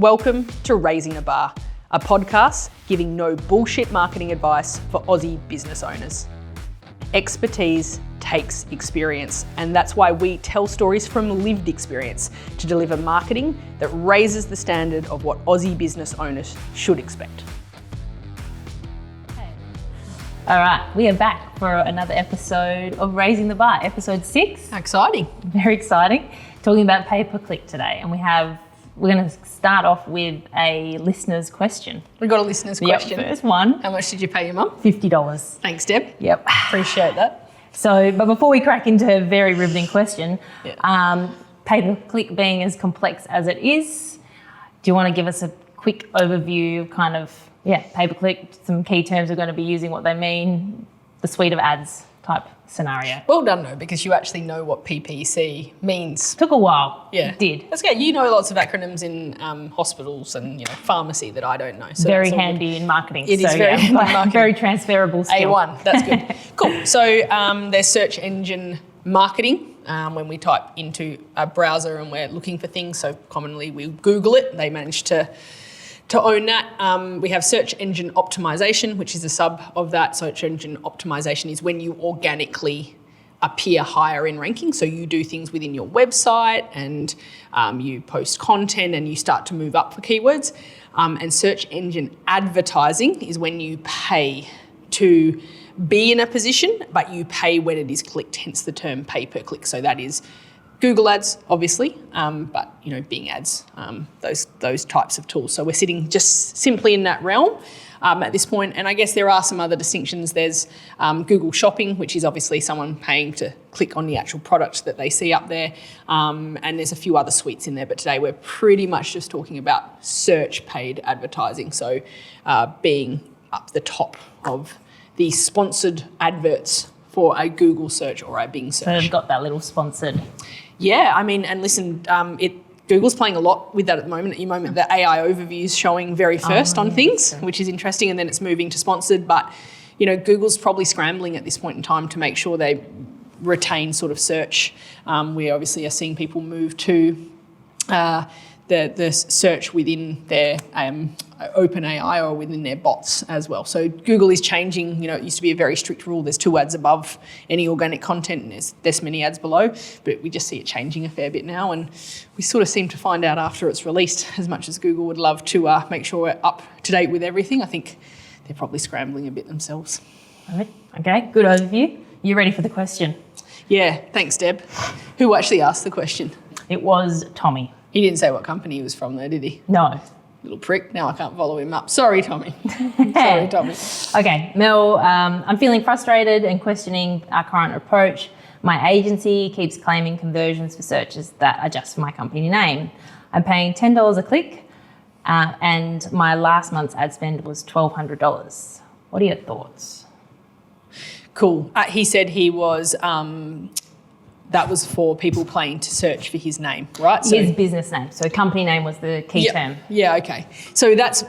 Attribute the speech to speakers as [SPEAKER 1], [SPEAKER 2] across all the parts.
[SPEAKER 1] Welcome to Raising the Bar, a podcast giving no bullshit marketing advice for Aussie business owners. Expertise takes experience, and that's why we tell stories from lived experience to deliver marketing that raises the standard of what Aussie business owners should expect.
[SPEAKER 2] All right, we are back for another episode of Raising the Bar, episode 6.
[SPEAKER 1] Exciting.
[SPEAKER 2] Very exciting. Talking about pay-per-click today, and we're going to start off with a listener's question.
[SPEAKER 1] We got a listener's question.
[SPEAKER 2] First one.
[SPEAKER 1] How much did you pay your mum?
[SPEAKER 2] $50.
[SPEAKER 1] Thanks, Deb.
[SPEAKER 2] Yep.
[SPEAKER 1] Appreciate that.
[SPEAKER 2] So, but before we crack into her very riveting question, pay-per-click being as complex as it is, do you want to give us a quick overview of pay-per-click, some key terms we're going to be using, what they mean, the suite of ads type scenario?
[SPEAKER 1] Well done, though, because you actually know what PPC means.
[SPEAKER 2] Took a while.
[SPEAKER 1] Yeah.
[SPEAKER 2] It did.
[SPEAKER 1] That's good. You know lots of acronyms in hospitals and pharmacy that I don't know. So
[SPEAKER 2] very handy in marketing.
[SPEAKER 1] It is very handy in marketing.
[SPEAKER 2] Very transferable skill.
[SPEAKER 1] A1, that's good. Cool. So there's search engine marketing. When we type into a browser and we're looking for things, so commonly we Google it. They manage to own that. We have search engine optimization, which is a sub of that. Search engine optimization is when you organically appear higher in ranking. So you do things within your website and you post content and you start to move up for keywords. And search engine advertising is when you pay to be in a position, but you pay when it is clicked, hence the term pay-per-click. So that is Google ads, obviously, but Bing ads, those types of tools. So we're sitting just simply in that realm at this point. And I guess there are some other distinctions. There's Google Shopping, which is obviously someone paying to click on the actual product that they see up there. And there's a few other suites in there, but today we're pretty much just talking about search paid advertising. So being up the top of the sponsored adverts for a Google search or a Bing search.
[SPEAKER 2] So they've got that little sponsored.
[SPEAKER 1] Yeah, I mean, and listen, Google's playing a lot with that at the moment. At the moment, the AI overview is showing very first on things, which is interesting, and then it's moving to sponsored. But, Google's probably scrambling at this point in time to make sure they retain sort of search. We obviously are seeing people move to the search within their OpenAI or within their bots as well. So Google is changing. It used to be a very strict rule. There's 2 ads above any organic content and there's this many ads below, but we just see it changing a fair bit now, and we sort of seem to find out after it's released. As much as Google would love to make sure we're up to date with everything, I think they're probably scrambling a bit themselves.
[SPEAKER 2] All right. Okay, good overview. You ready for the question?
[SPEAKER 1] Yeah, thanks, Deb. Who actually asked the question?
[SPEAKER 2] It was Tommy.
[SPEAKER 1] He didn't say what company he was from though, did he?
[SPEAKER 2] No.
[SPEAKER 1] Little prick. Now I can't follow him up. Sorry, Tommy. Sorry, Tommy.
[SPEAKER 2] Okay, Mel, I'm feeling frustrated and questioning our current approach. My agency keeps claiming conversions for searches that are just for my company name. I'm paying $10 a click and my last month's ad spend was $1,200. What are your thoughts?
[SPEAKER 1] Cool. He said he was... that was for people paying to search for his name, right?
[SPEAKER 2] So, his business name. So company name was the key term.
[SPEAKER 1] Yeah, okay. So that's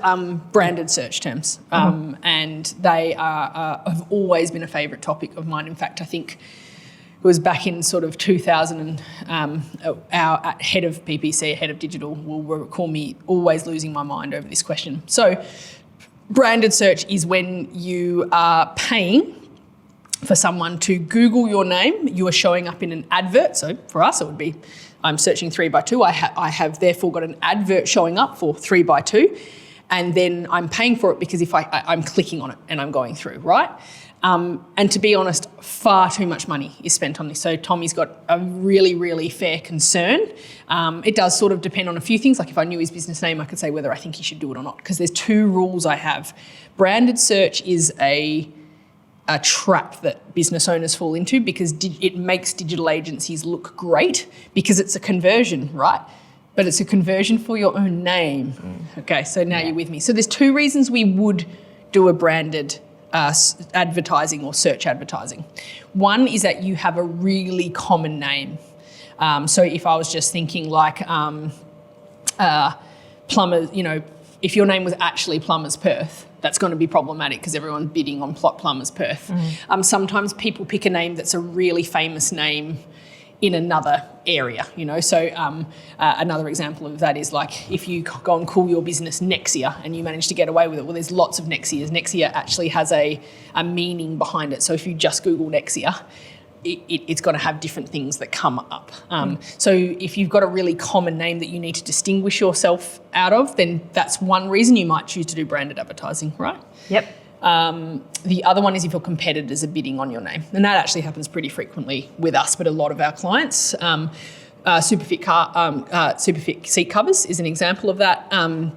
[SPEAKER 1] branded search terms. And they have always been a favourite topic of mine. In fact, I think it was back in sort of 2000 and our head of PPC, head of digital, will recall me always losing my mind over this question. So branded search is when you are paying for someone to Google your name. You are showing up in an advert. So for us, it would be, I'm searching 3x2. I have therefore got an advert showing up for 3x2. And then I'm paying for it because if I'm clicking on it and I'm going through, right? And to be honest, far too much money is spent on this. So Tommy's got a really, really fair concern. It does sort of depend on a few things. Like if I knew his business name, I could say whether I think he should do it or not. Because there's 2 rules I have. Branded search is a trap that business owners fall into because it makes digital agencies look great because it's a conversion, right? But it's a conversion for your own name. Okay, so now you're with me. So there's 2 reasons we would do a branded advertising or search advertising. One is that you have a really common name. So if I was just thinking like Plumbers, if your name was actually Plumbers Perth, that's going to be problematic because everyone's bidding on Plumbers Perth. Sometimes people pick a name that's a really famous name in another area, So another example of that is like if you go and call your business Nexia and you manage to get away with it, well, there's lots of Nexias. Nexia actually has a meaning behind it. So if you just Google Nexia, it's going to have different things that come up. So if you've got a really common name that you need to distinguish yourself out of, then that's one reason you might choose to do branded advertising, right?
[SPEAKER 2] Yep.
[SPEAKER 1] The other one is if your competitors are bidding on your name. And that actually happens pretty frequently with us, but a lot of our clients. Superfit seat covers is an example of that. They're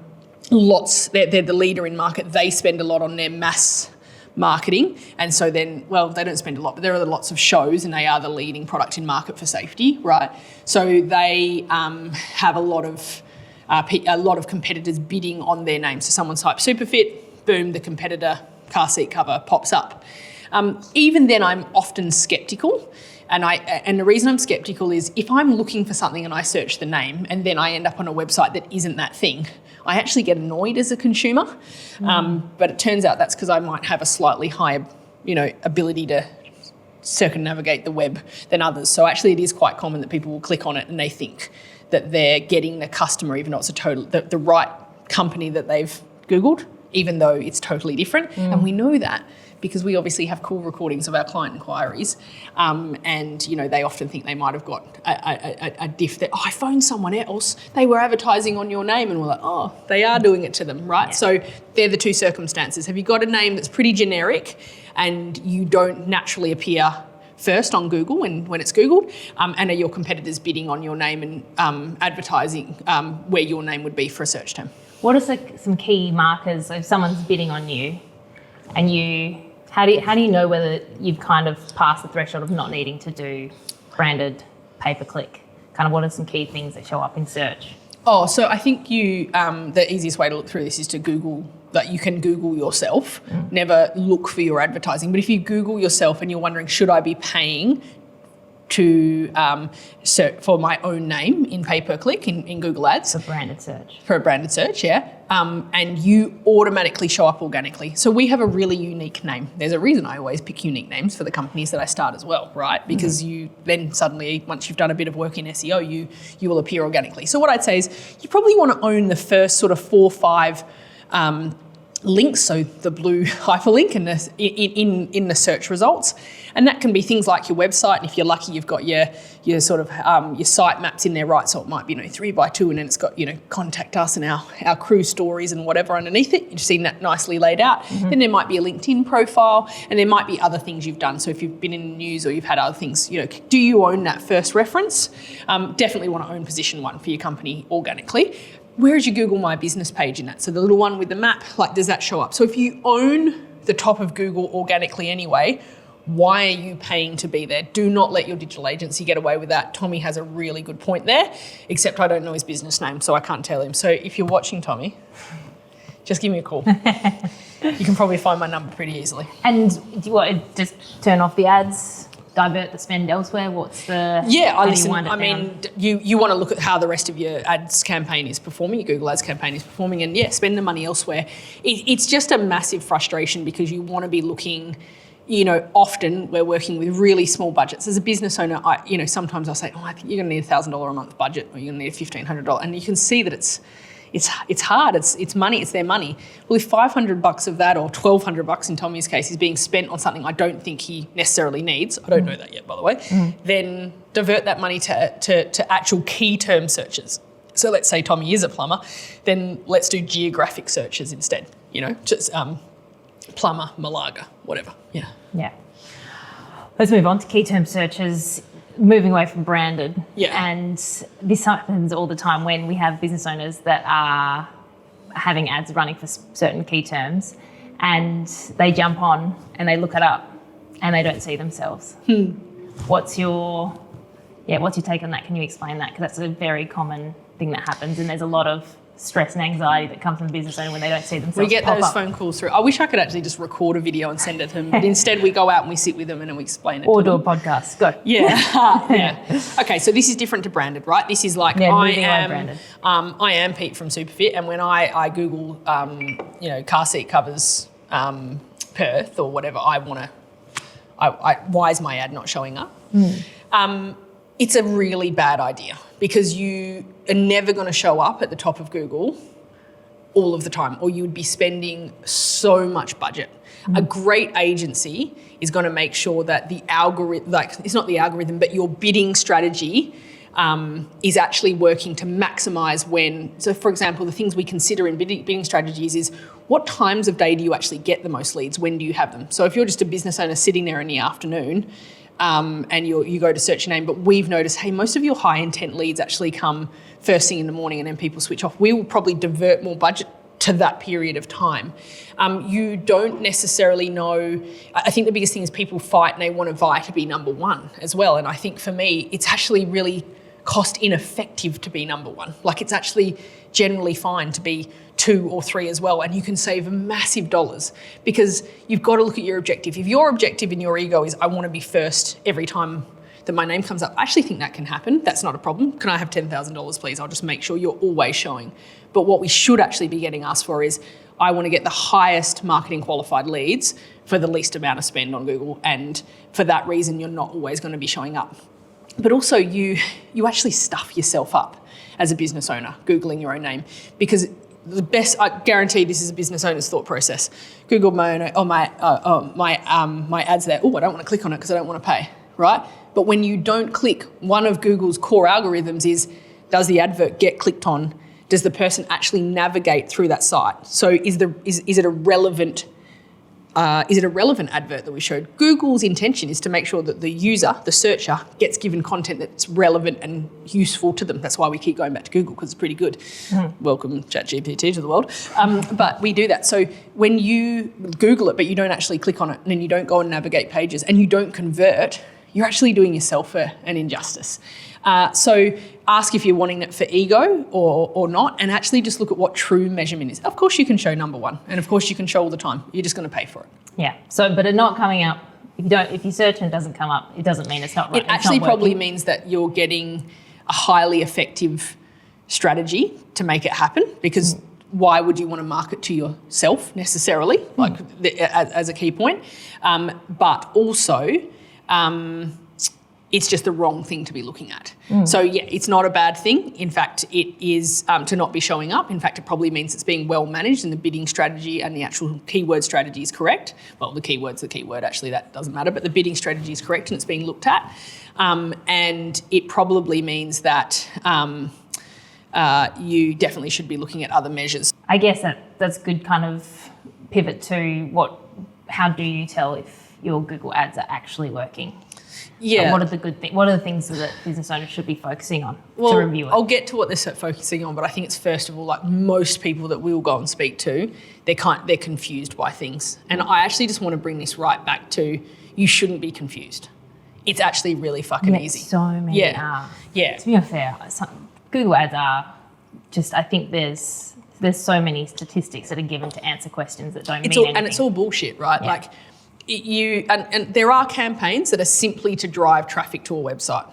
[SPEAKER 1] the leader in market. They spend a lot on their mass marketing. And so then, well, they don't spend a lot, but there are lots of shows and they are the leading product in market for safety, right? So they have a lot of competitors bidding on their name. So someone types Superfit, boom, the competitor car seat cover pops up. Even then, I'm often sceptical. And the reason I'm sceptical is if I'm looking for something and I search the name and then I end up on a website that isn't that thing, I actually get annoyed as a consumer. But it turns out that's because I might have a slightly higher, ability to circumnavigate the web than others. So actually it is quite common that people will click on it and they think that they're getting the customer, even though it's the right company that they've Googled, even though it's totally different. And we know that because we obviously have call recordings of our client inquiries. And, they often think they might have got a diff that, I phoned someone else, they were advertising on your name, and we're like, oh, they are doing it to them, right? Yeah. So they're the two circumstances. Have you got a name that's pretty generic and you don't naturally appear first on Google when it's Googled, and are your competitors bidding on your name and advertising where your name would be for a search term?
[SPEAKER 2] What are some key markers if someone's bidding on you and how do you know whether you've kind of passed the threshold of not needing to do branded pay-per-click? Kind of what are some key things that show up in search?
[SPEAKER 1] Oh, so I think the easiest way to look through this is to Google, that you can Google yourself, never look for your advertising. But if you Google yourself and you're wondering, should I be paying to search for my own name in pay-per-click in Google Ads?
[SPEAKER 2] For branded search.
[SPEAKER 1] For a branded search, yeah. And you automatically show up organically. So we have a really unique name. There's a reason I always pick unique names for the companies that I start as well, right? Because you then suddenly, once you've done a bit of work in SEO, you will appear organically. So what I'd say is you probably want to own the first sort of 4 or 5 links, so the blue hyperlink in the search results. And that can be things like your website. And if you're lucky, you've got your sort of your site maps in there, right? So it might be 3x2, and then it's got contact us and our crew stories and whatever underneath it. You've seen that nicely laid out. Then there might be a LinkedIn profile, and there might be other things you've done. So if you've been in the news or you've had other things, do you own that first reference? Definitely want to own position 1 for your company organically. Where is your Google My Business page in that? So the little one with the map, does that show up? So if you own the top of Google organically anyway, why are you paying to be there? Do not let your digital agency get away with that. Tommy has a really good point there, except I don't know his business name, so I can't tell him. So if you're watching, Tommy, just give me a call. You can probably find my number pretty easily.
[SPEAKER 2] And do you want to just turn off the ads? Divert the spend elsewhere? What's the...
[SPEAKER 1] Yeah, you want to look at how the rest of your ads campaign is performing, your Google Ads campaign is performing, and spend the money elsewhere. It's just a massive frustration because you want to be looking, often we're working with really small budgets. As a business owner, sometimes I'll say, I think you're going to need $1,000 a month budget, or you're going to need $1,500. And you can see that it's hard, it's money, it's their money. Well, if $500 of that, or $1,200 in Tommy's case, is being spent on something I don't think he necessarily needs, I don't know that yet, by the way, then divert that money to actual key term searches. So let's say Tommy is a plumber, then let's do geographic searches instead, just plumber, Malaga, whatever.
[SPEAKER 2] Yeah. Let's move on to key term searches. Moving away from branded.
[SPEAKER 1] Yeah.
[SPEAKER 2] And this happens all the time when we have business owners that are having ads running for certain key terms, and they jump on and they look it up and they don't see themselves. What's your take on that? Can you explain that? Because that's a very common thing that happens, and there's a lot of stress and anxiety that comes from business owner when they don't see themselves.
[SPEAKER 1] We get those phone calls through. I wish I could actually just record a video and send it to them, but instead we go out and we sit with them and then we explain it.
[SPEAKER 2] Or do a podcast. Go.
[SPEAKER 1] Yeah. Okay, so this is different to branded, right? This is like I am Pete from Superfit, and when I Google car seat covers Perth or whatever, I want to. Why is my ad not showing up? It's a really bad idea because you are never going to show up at the top of Google all of the time, or you would be spending so much budget. A great agency is going to make sure that the algorithm, it's not the algorithm, but your bidding strategy is actually working to maximise when. So, for example, the things we consider in bidding strategies is what times of day do you actually get the most leads? When do you have them? So, if you're just a business owner sitting there in the afternoon and you go to search your name, but we've noticed, hey, most of your high intent leads actually come first thing in the morning and then people switch off. We will probably divert more budget to that period of time. You don't necessarily know. I think the biggest thing is people fight and they want to vie to be number one as well. And I think for me, it's actually really cost ineffective to be number one. Like, it's actually generally fine to be 2 or 3 as well. And you can save massive dollars because you've got to look at your objective. If your objective and your ego is, I want to be first every time that my name comes up, I actually think that can happen. That's not a problem. Can I have $10,000, please? I'll just make sure you're always showing. But what we should actually be getting asked for is, I want to get the highest marketing qualified leads for the least amount of spend on Google. And for that reason, you're not always going to be showing up. But also you actually stuff yourself up as a business owner, Googling your own name, because the best, I guarantee this is a business owner's thought process. Google my ads there. Oh, I don't want to click on it because I don't want to pay, right? But when you don't click, one of Google's core algorithms is, does the advert get clicked on? Does the person actually navigate through that site? So is it a relevant advert that we showed? Google's intention is to make sure that the user, the searcher, gets given content that's relevant and useful to them. That's why we keep going back to Google, because it's pretty good. Welcome ChatGPT to the world. But we do that. So when you Google it, but you don't actually click on it, and then you don't go and navigate pages, and you don't convert, you're actually doing yourself an injustice. So ask if you're wanting it for ego or not, and actually just look at what true measurement is. Of course you can show number one, and of course you can show all the time. You're just going to pay for it.
[SPEAKER 2] Yeah. So, but it not coming up, if you search and it doesn't come up, it doesn't mean it's not right.
[SPEAKER 1] It actually probably means that you're getting a highly effective strategy to make it happen, because why would you want to market to yourself necessarily, as a key point? But also, it's just the wrong thing to be looking at. So yeah, it's not a bad thing. In fact, it is to not be showing up. In fact, it probably means it's being well managed and the bidding strategy and the actual keyword strategy is correct. Well, the keyword's the keyword, actually, that doesn't matter, but the bidding strategy is correct and it's being looked at. And it probably means that you definitely should be looking at other measures.
[SPEAKER 2] I guess that's good kind of pivot to how do you tell if your Google ads are actually working?
[SPEAKER 1] Yeah.
[SPEAKER 2] What are the good things? What are the things that business owners should be focusing on to review it?
[SPEAKER 1] I'll get to what they're focusing on, but I think it's, first of all, like most people that we'll go and speak to, they're confused by things. And I actually just want to bring this right back to, you shouldn't be confused. It's actually really fucking easy.
[SPEAKER 2] So many are. Yeah. To be unfair, Google ads are just, I think there's so many statistics that are given to answer questions that don't mean anything.
[SPEAKER 1] And it's all bullshit, right? Yeah. Like, and there are campaigns that are simply to drive traffic to a website.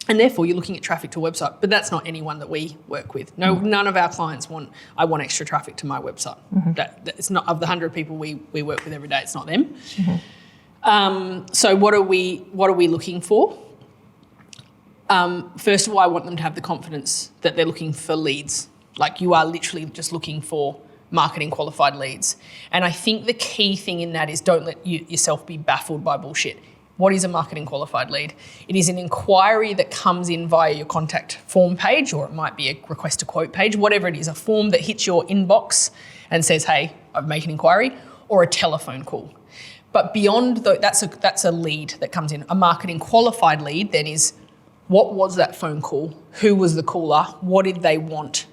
[SPEAKER 1] And therefore you're looking at traffic to a website, but that's not anyone that we work with. No, none of our clients I want extra traffic to my website. It's not, of the 100 people we work with every day, it's not them. So what are we looking for? First of all, I want them to have the confidence that they're looking for leads. Like, you are literally just looking for marketing qualified leads. And I think the key thing in that is, don't let yourself be baffled by bullshit. What is a marketing qualified lead? It is an inquiry that comes in via your contact form page, or it might be a request to quote page, whatever it is, a form that hits your inbox and says, hey, I've made an inquiry, or a telephone call. But beyond that's a lead that comes in. A marketing qualified lead then is, what was that phone call? Who was the caller? What did they want?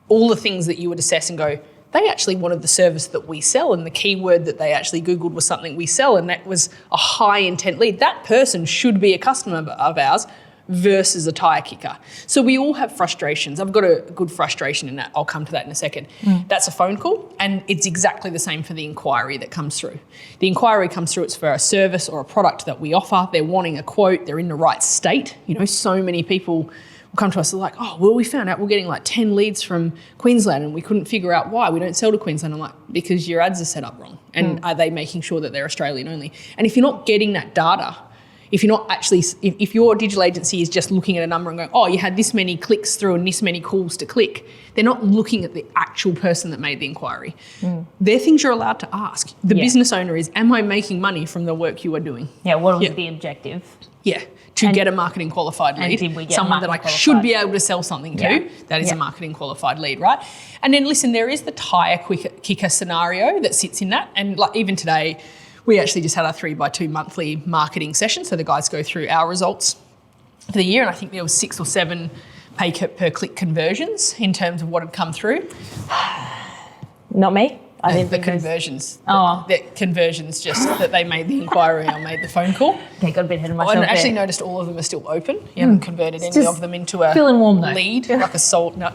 [SPEAKER 1] All the things that you would assess and go, they actually wanted the service that we sell, and the keyword that they actually Googled was something we sell, and that was a high intent lead. That person should be a customer of ours versus a tire kicker. So we all have frustrations. I've got a good frustration in that. I'll come to that in a second. That's a phone call, and it's exactly the same for the inquiry that comes through. The inquiry comes through, it's for a service or a product that we offer. They're wanting a quote. They're in the right state. You know, so many people will come to us, they're like, oh, well, we found out we're getting like 10 leads from Queensland and we couldn't figure out why. We don't sell to Queensland. I'm like, because your ads are set up wrong. And are they making sure that they're Australian only? And if you're not getting that data, if you're not actually, if your digital agency is just looking at a number and going, oh, you had this many clicks through and this many calls to click, they're not looking at the actual person that made the inquiry. They're things you're allowed to ask. The business owner is, am I making money from the work you are doing?
[SPEAKER 2] Yeah, what was the objective?
[SPEAKER 1] Yeah, to get a marketing qualified lead,
[SPEAKER 2] did we get
[SPEAKER 1] someone that I should be able to sell something to, that is a marketing qualified lead, right? And then listen, there is the tire kicker scenario that sits in that. And like even today, we actually just had our 3x2 monthly marketing session. So the guys go through our results for the year, and I think there was 6 or 7 pay per click conversions in terms of what had come through.
[SPEAKER 2] Not me. I didn't
[SPEAKER 1] the
[SPEAKER 2] think
[SPEAKER 1] conversions. The conversions, just that they made the inquiry or made the phone call.
[SPEAKER 2] Okay, got a bit ahead of myself.
[SPEAKER 1] I actually noticed all of them are still open. You haven't converted any of them into a
[SPEAKER 2] feeling warm though.
[SPEAKER 1] Lead, like a salt. No.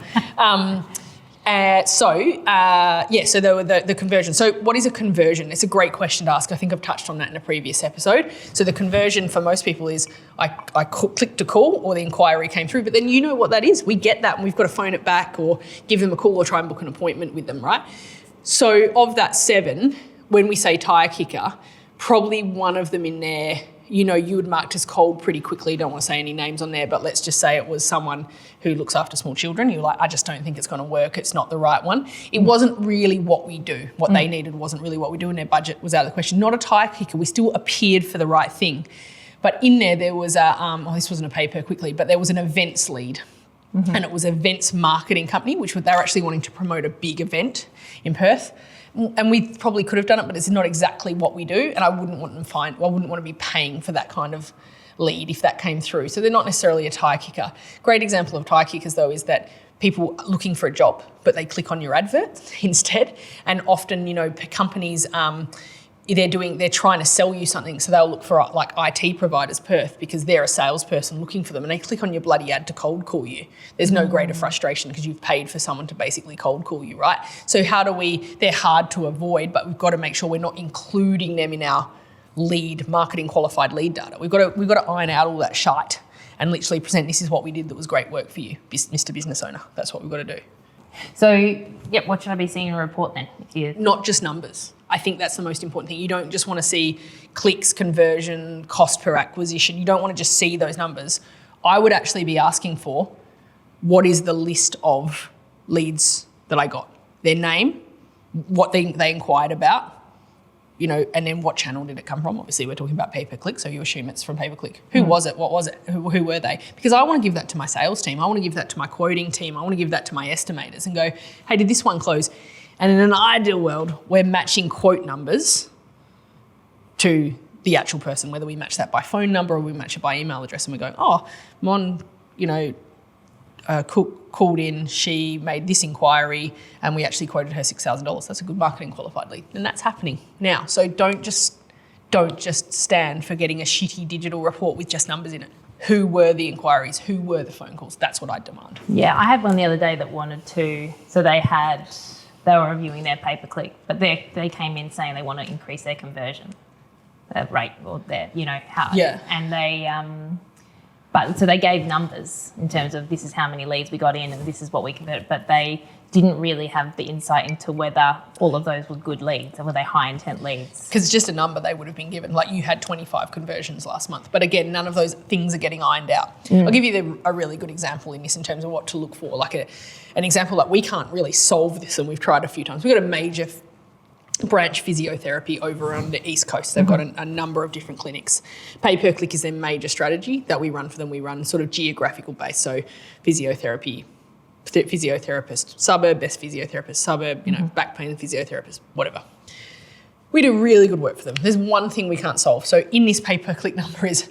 [SPEAKER 1] So there were the conversion. So what is a conversion? It's a great question to ask. I think I've touched on that in a previous episode. So the conversion for most people is I clicked to call or the inquiry came through, but then you know what that is. We get that and we've got to phone it back or give them a call or try and book an appointment with them, right? So of that 7, when we say tire kicker, probably one of them in there, you know, you would marked as cold pretty quickly. Don't want to say any names on there, but let's just say it was someone who looks after small children. You're like, I just don't think it's going to work. It's not the right one. It wasn't really what we do. What they needed wasn't really what we do, and their budget was out of the question. Not a tire kicker. We still appeared for the right thing. But in there was this wasn't a pay per quickly, but there was an events lead. And it was an events marketing company, which they were actually wanting to promote a big event in Perth. And we probably could have done it, but it's not exactly what we do. And I wouldn't want to be paying for that kind of lead if that came through. So they're not necessarily a tire kicker. Great example of tire kickers though is that people are looking for a job, but they click on your advert instead. And often, you know, companies, they're trying to sell you something, so they'll look for like IT providers, Perth, because they're a salesperson looking for them, and they click on your bloody ad to cold call you. There's no greater frustration because you've paid for someone to basically cold call you, right? So they're hard to avoid, but we've got to make sure we're not including them in our lead, marketing qualified lead data. We've got to iron out all that shite and literally present, this is what we did that was great work for you, Mr. Business Owner. That's what we've got to do.
[SPEAKER 2] So, what should I be seeing in a report then?
[SPEAKER 1] Not just numbers. I think that's the most important thing. You don't just want to see clicks, conversion, cost per acquisition. You don't want to just see those numbers. I would actually be asking for, what is the list of leads that I got? Their name, what they inquired about, you know, and then what channel did it come from? Obviously, we're talking about pay-per-click, so you assume it's from pay-per-click. Who was it? What was it? Who were they? Because I want to give that to my sales team. I want to give that to my quoting team. I want to give that to my estimators and go, hey, did this one close? And in an ideal world, we're matching quote numbers to the actual person, whether we match that by phone number or we match it by email address, and we're going, oh, Mon, you know, called in, she made this inquiry and we actually quoted her $6,000. That's a good marketing qualified lead. And that's happening now. So don't just stand for getting a shitty digital report with just numbers in it. Who were the inquiries? Who were the phone calls? That's what I demand.
[SPEAKER 2] Yeah, I had one the other day that wanted to, so they were reviewing their pay-per-click, but they came in saying they want to increase their conversion rate or their, you know, how.
[SPEAKER 1] Yeah.
[SPEAKER 2] And they, but so they gave numbers in terms of this is how many leads we got in and this is what we converted, but they didn't really have the insight into whether all of those were good leads or were they high intent leads.
[SPEAKER 1] Because it's just a number they would have been given. Like you had 25 conversions last month, but again, none of those things are getting ironed out. I'll give you a really good example in this in terms of what to look for. Like an example that we can't really solve this, and we've tried a few times. We've got a major branch physiotherapy over on the East Coast. They've got a number of different clinics. Pay per click is their major strategy that we run for them. We run sort of geographical based, so physiotherapist suburb, best physiotherapist suburb, you know, back pain physiotherapist, whatever. We do really good work for them. There's one thing we can't solve. So in this pay per click number is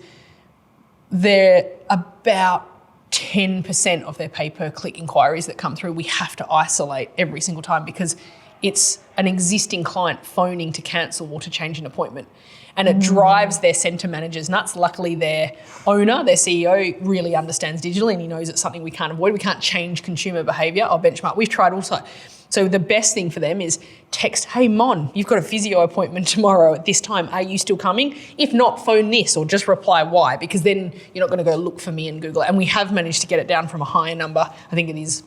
[SPEAKER 1] they're about 10% of their pay per click inquiries that come through we have to isolate every single time because it's an existing client phoning to cancel or to change an appointment. And it drives their centre managers nuts. Luckily, their owner, their CEO, really understands digital and he knows it's something we can't avoid. We can't change consumer behaviour or benchmark. We've tried also. So the best thing for them is text, hey, Mon, you've got a physio appointment tomorrow at this time. Are you still coming? If not, phone this or just reply why, because then you're not going to go look for me and Google it. And we have managed to get it down from a higher number. I think it is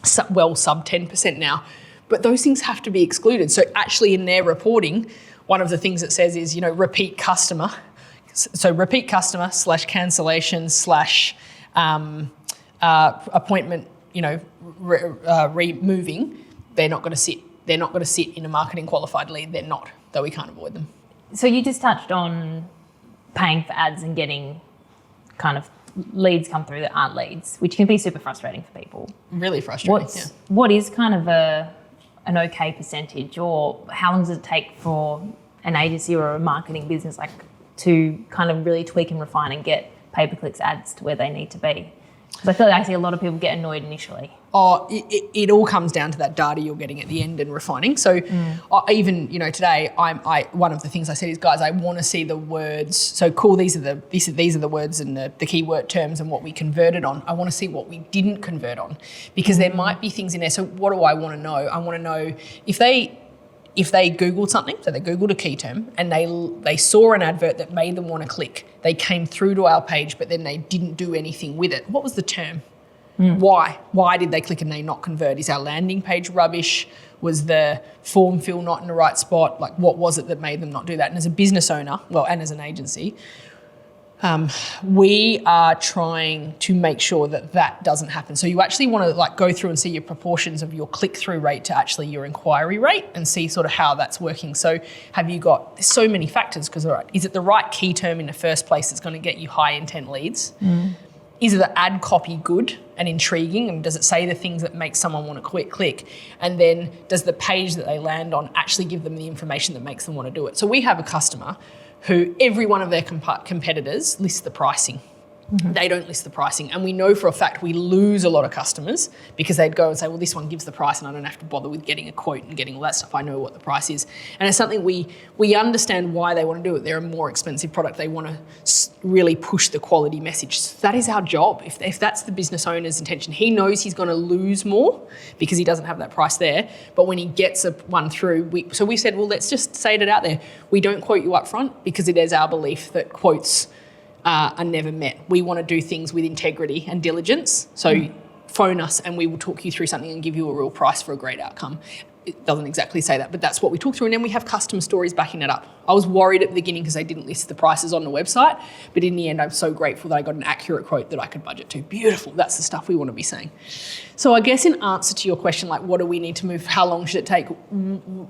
[SPEAKER 1] sub 10% now. But those things have to be excluded. So actually in their reporting, one of the things it says is, you know, repeat customer. So repeat customer / cancellation / appointment, removing, they're not going to sit. They're not going to sit in a marketing qualified lead. They're not, though we can't avoid them.
[SPEAKER 2] So you just touched on paying for ads and getting kind of leads come through that aren't leads, which can be super frustrating for people.
[SPEAKER 1] Really frustrating.
[SPEAKER 2] What is kind of an okay percentage, or how long does it take for an agency or a marketing business to kind of really tweak and refine and get pay-per-clicks ads to where they need to be? Because I feel like I see a lot of people get annoyed initially.
[SPEAKER 1] It all comes down to that data you're getting at the end and refining. So even today, one of the things I said is, guys, I want to see the words. So cool, these are the words and the keyword terms and what we converted on. I want to see what we didn't convert on, because there might be things in there. So what do I want to know? I want to know if they Googled something, so they Googled a key term and they saw an advert that made them want to click. They came through to our page, but then they didn't do anything with it. What was the term? Why? Why did they click and they not convert? Is our landing page rubbish? Was the form fill not in the right spot? What was it that made them not do that? And as a business owner, and as an agency, we are trying to make sure that doesn't happen. So you actually want to go through and see your proportions of your click-through rate to actually your inquiry rate and see sort of how that's working. So have you got, there's so many factors, because is it the right key term in the first place that's going to get you high intent leads? Is the ad copy good and intriguing, and does it say the things that make someone want to click? And then does the page that they land on actually give them the information that makes them want to do it? So we have a customer who every one of their competitors lists the pricing. They don't list the pricing. And we know for a fact we lose a lot of customers because they'd go and say, well, this one gives the price and I don't have to bother with getting a quote and getting all that stuff. I know what the price is. And it's something we understand why they want to do it. They're a more expensive product. They want to really push the quality message. So that is our job. If that's the business owner's intention, he knows he's going to lose more because he doesn't have that price there. But when he gets one through, so we said, well, let's just say it out there. We don't quote you up front because it is our belief that quotes are never met. We want to do things with integrity and diligence. So phone us and we will talk you through something and give you a real price for a great outcome. It doesn't exactly say that, but that's what we talk through. And then we have customer stories backing it up. I was worried at the beginning because they didn't list the prices on the website, but in the end, I'm so grateful that I got an accurate quote that I could budget to. Beautiful. That's the stuff we want to be saying. So I guess in answer to your question, what do we need to move? How long should it take?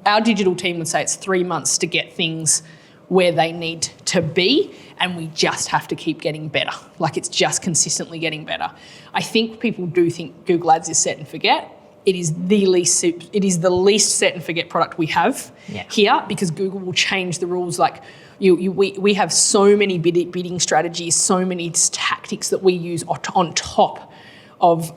[SPEAKER 1] Our digital team would say it's 3 months to get things where they need to be, and we just have to keep getting better. It's just consistently getting better. I think people do think Google Ads is set and forget. It is the least set and forget product we have here, because Google will change the rules. We have so many bidding strategies, so many tactics that we use on top of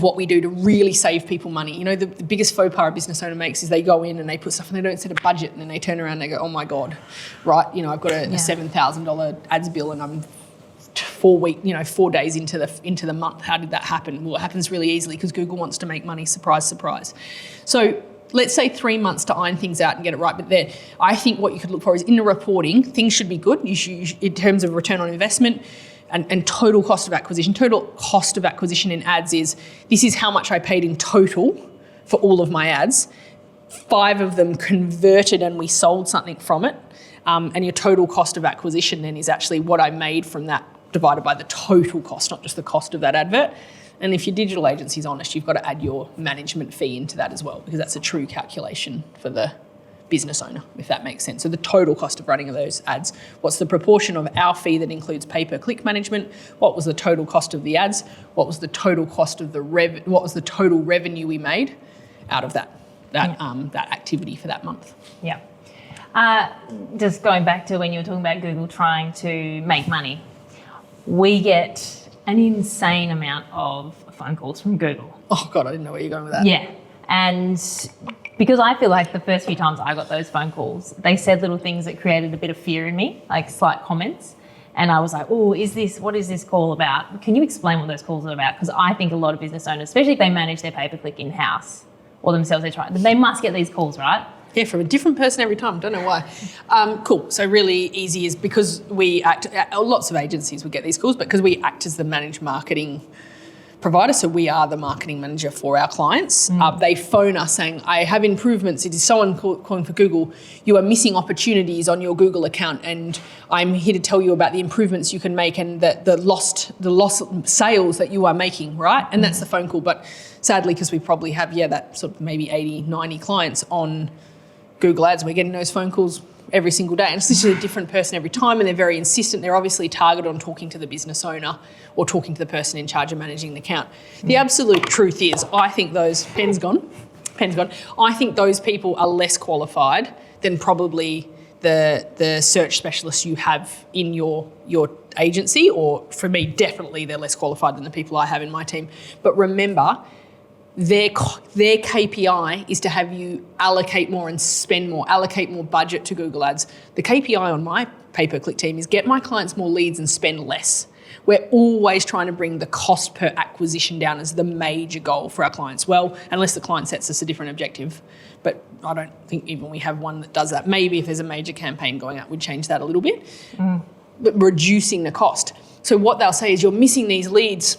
[SPEAKER 1] what we do to really save people money. The biggest faux pas a business owner makes is they go in and they put stuff and they don't set a budget, and then they turn around and they go, oh my God, right? I've got a $7,000 ads bill and I'm 4 days into the month. How did that happen? Well, it happens really easily because Google wants to make money. Surprise, surprise. So let's say 3 months to iron things out and get it right. But I think what you could look for is in the reporting, things should be good. You should, in terms of return on investment, and total cost of acquisition. Total cost of acquisition in ads this is how much I paid in total for all of my ads. 5 of them converted and we sold something from it. And your total cost of acquisition then is actually what I made from that divided by the total cost, not just the cost of that advert. And if your digital agency is honest, you've got to add your management fee into that as well, because that's a true calculation for the business owner, if that makes sense. So the total cost of running those ads, what's the proportion of our fee that includes pay-per-click management? What was the total cost of the ads? What was the total cost of what was the total revenue we made out of that activity for that month?
[SPEAKER 2] Yeah. Just going back to when you were talking about Google trying to make money, we get an insane amount of phone calls from Google.
[SPEAKER 1] Oh God, I didn't know where you're going with that.
[SPEAKER 2] Yeah. And because I feel like the first few times I got those phone calls, they said little things that created a bit of fear in me, like slight comments. And I was like, oh, what is this call about? Can you explain what those calls are about? Because I think a lot of business owners, especially if they manage their pay-per-click in-house or themselves, they must get these calls, right?
[SPEAKER 1] Yeah, from a different person every time. Don't know why. Cool. So really easy is because we act, lots of agencies would get these calls, but because we act as the managed marketing provider, so we are the marketing manager for our clients. They phone us saying, I have improvements. It is someone calling for Google. You are missing opportunities on your Google account, and I'm here to tell you about the improvements you can make and the lost sales that you are making, right? And that's the phone call. But sadly, because we probably have, that sort of maybe 80, 90 clients on Google Ads, we're getting those phone calls every single day. And it's literally a different person every time, and they're very insistent. They're obviously targeted on talking to the business owner or talking to the person in charge of managing the account. The absolute truth is, I think those, pen's gone. I think those people are less qualified than probably the search specialists you have in your agency, or for me, definitely they're less qualified than the people I have in my team. But remember, their KPI is to have you allocate more and spend more, allocate more budget to Google Ads. The KPI on my pay-per-click team is get my clients more leads and spend less. We're always trying to bring the cost per acquisition down as the major goal for our clients. Well, unless the client sets us a different objective. But I don't think even we have one that does that. Maybe if there's a major campaign going out, we'd change that a little bit. But reducing the cost. So what they'll say is, you're missing these leads.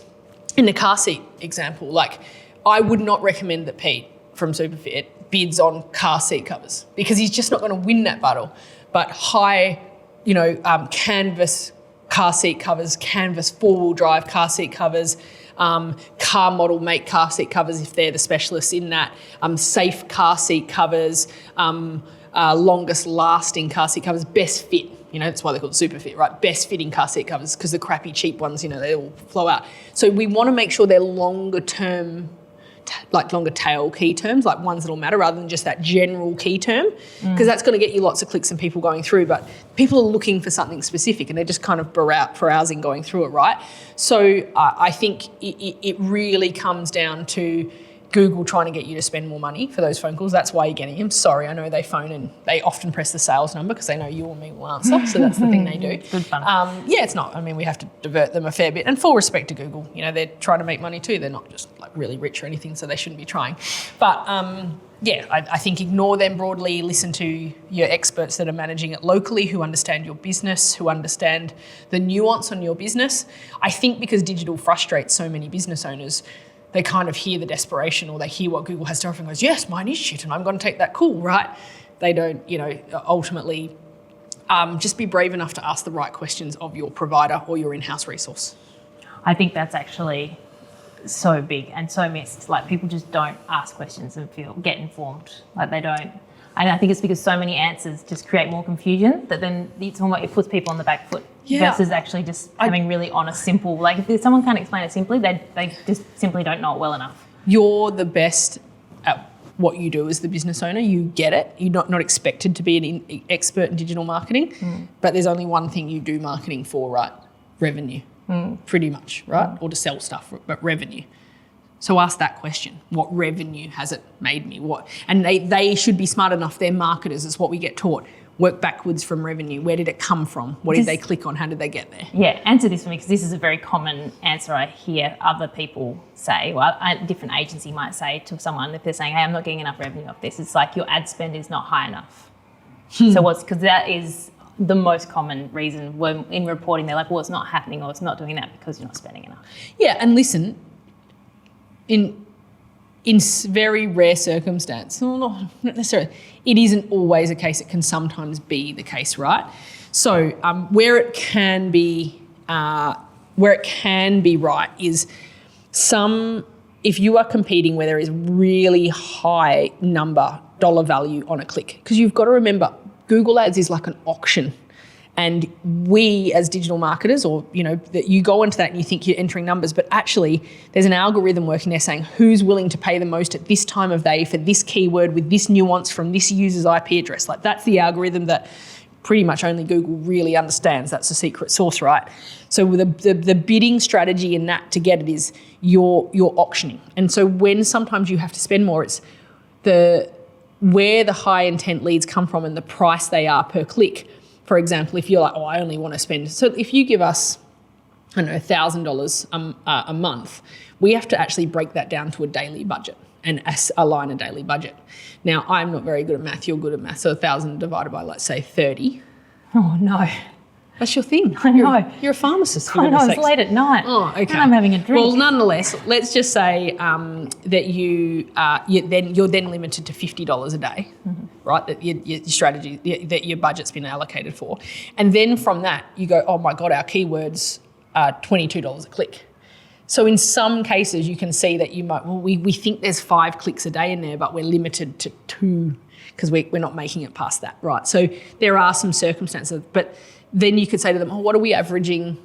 [SPEAKER 1] In the car seat example, like, I would not recommend that Pete from Superfit bids on car seat covers, because he's just not going to win that battle. But high, canvas car seat covers, canvas four-wheel drive car seat covers, car model make car seat covers if they're the specialists in that, safe car seat covers, longest lasting car seat covers, best fit. That's why they're called Superfit, right? Best fitting car seat covers, because the crappy cheap ones, they all flow out. So we want to make sure they're longer term, like longer tail key terms, like ones that'll matter rather than just that general key term, because that's going to get you lots of clicks and people going through. But people are looking for something specific and they're just kind of browsing going through it, right? So I think it really comes down to Google trying to get you to spend more money for those phone calls. That's why you're getting them. Sorry, I know they phone and they often press the sales number because they know you or me will answer. So that's the thing they do.
[SPEAKER 2] Good fun.
[SPEAKER 1] It's not. I mean, we have to divert them a fair bit. And full respect to Google. They're trying to make money too. They're not just like really rich or anything, so they shouldn't be trying. But I think ignore them broadly. Listen to your experts that are managing it locally, who understand your business, who understand the nuance on your business. I think because digital frustrates so many business owners, they kind of hear the desperation, or they hear what Google has to offer and goes, yes, mine is shit and I'm going to take that call, right? They don't, ultimately just be brave enough to ask the right questions of your provider or your in-house resource.
[SPEAKER 2] I think that's actually so big and so missed. Like, people just don't ask questions and get informed. Like, they don't. And I think it's because so many answers just create more confusion that then it puts people on the back foot versus actually just having really honest, simple, like if someone can't explain it simply, they just simply don't know it well enough.
[SPEAKER 1] You're the best at what you do as the business owner. You get it. You're not expected to be an expert in digital marketing, but there's only one thing you do marketing for, right? Revenue, pretty much, right? Or to sell stuff, but revenue. So ask that question. What revenue has it made me? And they should be smart enough. They're marketers. It's what we get taught. Work backwards from revenue. Where did it come from? What did they click on? How did they get there?
[SPEAKER 2] Yeah, answer this for me, because this is a very common answer I hear other people say. Well, a different agency might say to someone if they're saying, hey, I'm not getting enough revenue off this. It's like, your ad spend is not high enough. So because that is the most common reason when in reporting, they're like, well, it's not happening, or it's not doing that because you're not spending enough.
[SPEAKER 1] Yeah, and listen, in very rare circumstance, well, not necessarily, it isn't always a case. It can sometimes be the case, right? So where it can be right is if you are competing where there is really high dollar value on a click, because you've got to remember, Google Ads is like an auction. And we as digital marketers, or, that you go into that and you think you're entering numbers, but actually there's an algorithm working there saying who's willing to pay the most at this time of day for this keyword with this nuance from this user's IP address. Like, that's the algorithm that pretty much only Google really understands. That's the secret sauce, right? So the bidding strategy in that to get it is you're auctioning. And so when sometimes you have to spend more, it's where the high intent leads come from and the price they are per click. For example, if you're like, I only want to spend... So if you give us, $1,000 a month, we have to actually break that down to a daily budget and align a daily budget. Now, I'm not very good at math. You're good at math. So 1,000 divided by, let's say, 30.
[SPEAKER 2] Oh, no.
[SPEAKER 1] That's your thing.
[SPEAKER 2] I know.
[SPEAKER 1] You're a pharmacist. For
[SPEAKER 2] I know,
[SPEAKER 1] goodness
[SPEAKER 2] it's
[SPEAKER 1] sakes.
[SPEAKER 2] late at night.
[SPEAKER 1] Oh, okay.
[SPEAKER 2] And I'm having a drink.
[SPEAKER 1] Well, nonetheless, let's just say that you're then limited to $50 a day, right? That your strategy, that your budget's been allocated for, and then from that you go, oh my God, our keywords are $22 a click. So in some cases, you can see that we think there's 5 clicks a day in there, but we're limited to 2 because we're not making it past that, right? So there are some circumstances, but then you could say to them, oh, what are we averaging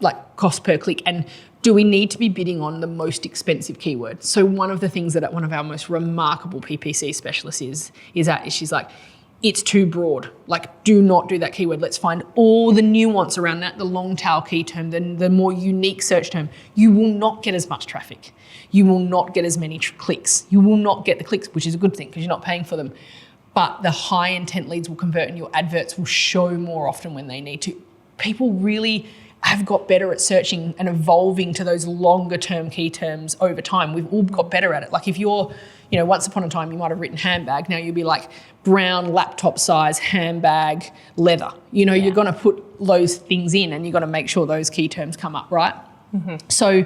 [SPEAKER 1] like cost per click? And do we need to be bidding on the most expensive keyword? So one of the things that one of our most remarkable PPC specialists is she's like, it's too broad. Like, do not do that keyword. Let's find all the nuance around that, the long tail key term, the more unique search term. You will not get as much traffic. You will not get as many clicks. You will not get the clicks, which is a good thing because you're not paying for them. But the high intent leads will convert and your adverts will show more often when they need to. People really have got better at searching and evolving to those longer term key terms over time. We've all got better at it. Like if you're, once upon a time you might have written handbag, now you'll be like brown laptop size handbag leather. You're going to put those things in and you're going to make sure those key terms come up, right? Mm-hmm. So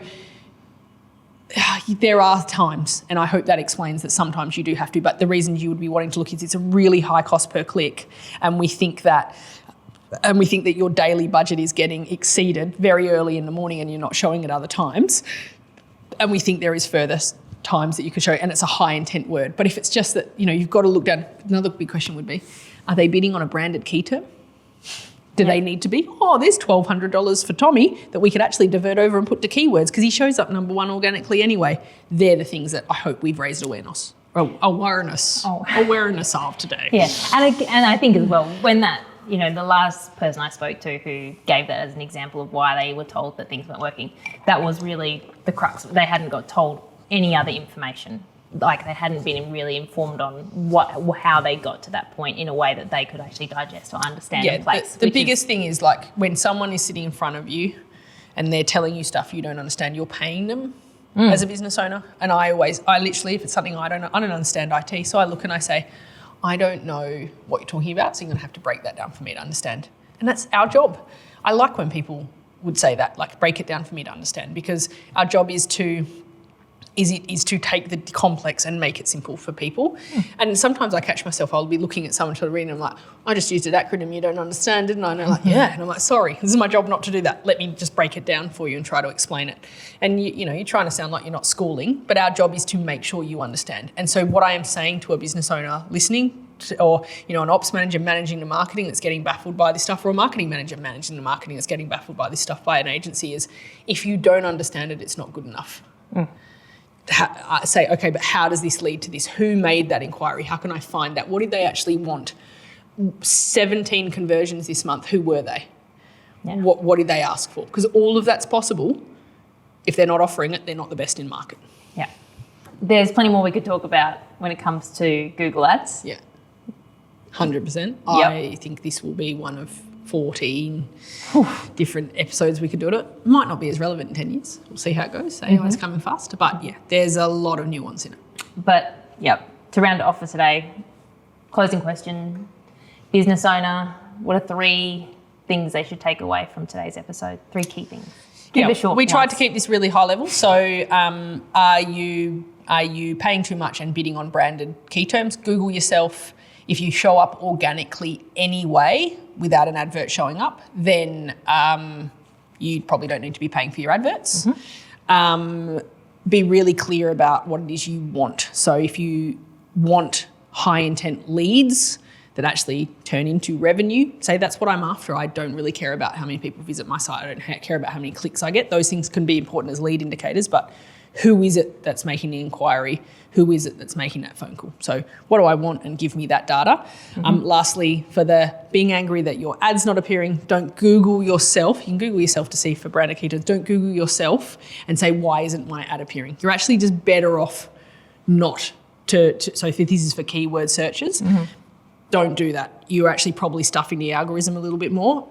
[SPEAKER 1] there are times, and I hope that explains that sometimes you do have to, but the reason you would be wanting to look is it's a really high cost per click, and we think that your daily budget is getting exceeded very early in the morning and you're not showing it other times. And we think there is further times that you could show, and it's a high intent word. But if it's just that, you've got to look down, another big question would be, are they bidding on a branded key term? Do they need to be? Oh, there's $1,200 for Tommy that we could actually divert over and put to keywords because he shows up number 1 organically anyway. They're the things that I hope we've raised awareness of today.
[SPEAKER 2] Yeah, and I think as well, when that, the last person I spoke to who gave that as an example of why they were told that things weren't working, that was really the crux. They hadn't got told any other information. Like they hadn't been really informed on how they got to that point in a way that they could actually digest or understand and place.
[SPEAKER 1] The biggest thing is like when someone is sitting in front of you and they're telling you stuff you don't understand, you're paying them as a business owner. And I literally, if it's something I don't understand IT, so I look and I say, I don't know what you're talking about, so you're going to have to break that down for me to understand. And that's our job. I like when people would say that, like break it down for me to understand, because our job is to take the complex and make it simple for people. And sometimes I catch myself, I'll be looking at someone to read and I'm like, I just used an acronym you don't understand, didn't I? And they're like, yeah. And I'm like, sorry, this is my job not to do that. Let me just break it down for you and try to explain it. And you're trying to sound like you're not schooling, but our job is to make sure you understand. And so what I am saying to a business owner listening or an ops manager managing the marketing that's getting baffled by this stuff, or a marketing manager managing the marketing that's getting baffled by this stuff by an agency is, if you don't understand it, it's not good enough. Say, okay, but how does this lead to this? Who made that inquiry? How can I find that? What did they actually want? 17 conversions this month. Who were they? Yeah. What did they ask for? Because all of that's possible. If they're not offering it, they're not the best in market.
[SPEAKER 2] Yeah. There's plenty more we could talk about when it comes to Google Ads.
[SPEAKER 1] Yeah. 100%. Yep. I think this will be one of 14 different episodes we could do it. Might not be as relevant in 10 years. We'll see how it goes. AI's coming fast. But yeah, there's a lot of nuance in it.
[SPEAKER 2] But to round it off for today, closing question, business owner, what are 3 things they should take away from today's episode? 3 key things. Give it a short.
[SPEAKER 1] We tried to keep this really high level. So are you paying too much and bidding on branded key terms? Google yourself. If you show up organically anyway without an advert showing up, then you probably don't need to be paying for your adverts. Be really clear about what it is you want. So if you want high intent leads that actually turn into revenue, say that's what I'm after. I don't really care about how many people visit my site. I don't care about how many clicks I get. Those things can be important as lead indicators, but who is it that's making the inquiry? Who is it that's making that phone call? So what do I want, and give me that data. Lastly, for the being angry that your ad's not appearing, don't Google yourself. You can Google yourself to see for branded key terms. Don't Google yourself and say, why isn't my ad appearing? You're actually just better off not to so if this is for keyword searches, don't do that. You're actually probably stuffing the algorithm a little bit more.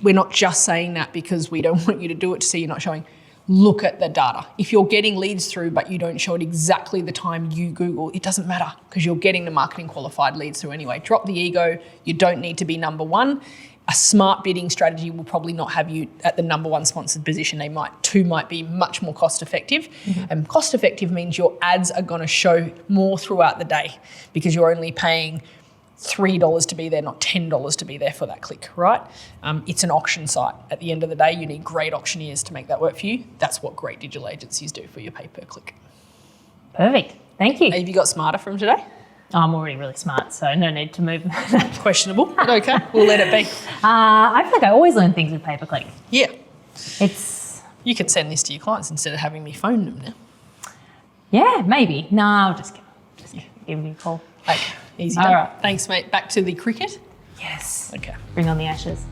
[SPEAKER 1] We're not just saying that because we don't want you to do it to see you're not showing. Look at the data. If you're getting leads through but you don't show it exactly the time you Google, it doesn't matter because you're getting the marketing qualified leads through anyway. Drop the ego. You don't need to be number 1. a smart bidding strategy will probably not have you at the number one sponsored position. Two might be much more cost effective. And cost effective means your ads are going to show more throughout the day because you're only paying $3 to be there, not $10 to be there for that click, right? It's an auction site. At the end of the day, you need great auctioneers to make that work for you. That's what great digital agencies do for your pay-per-click.
[SPEAKER 2] Perfect. Thank you.
[SPEAKER 1] Have you got smarter from today?
[SPEAKER 2] I'm already really smart, so no need to move.
[SPEAKER 1] Questionable, but okay, we'll let it be.
[SPEAKER 2] I feel like I always learn things with pay-per-click.
[SPEAKER 1] Yeah.
[SPEAKER 2] It's...
[SPEAKER 1] You could send this to your clients instead of having me phone them now.
[SPEAKER 2] Yeah, maybe. No, I'll just give me a call.
[SPEAKER 1] Okay, easy
[SPEAKER 2] All
[SPEAKER 1] done.
[SPEAKER 2] right.
[SPEAKER 1] Thanks, mate. Back to the cricket?
[SPEAKER 2] Yes.
[SPEAKER 1] Okay.
[SPEAKER 2] Bring on the Ashes.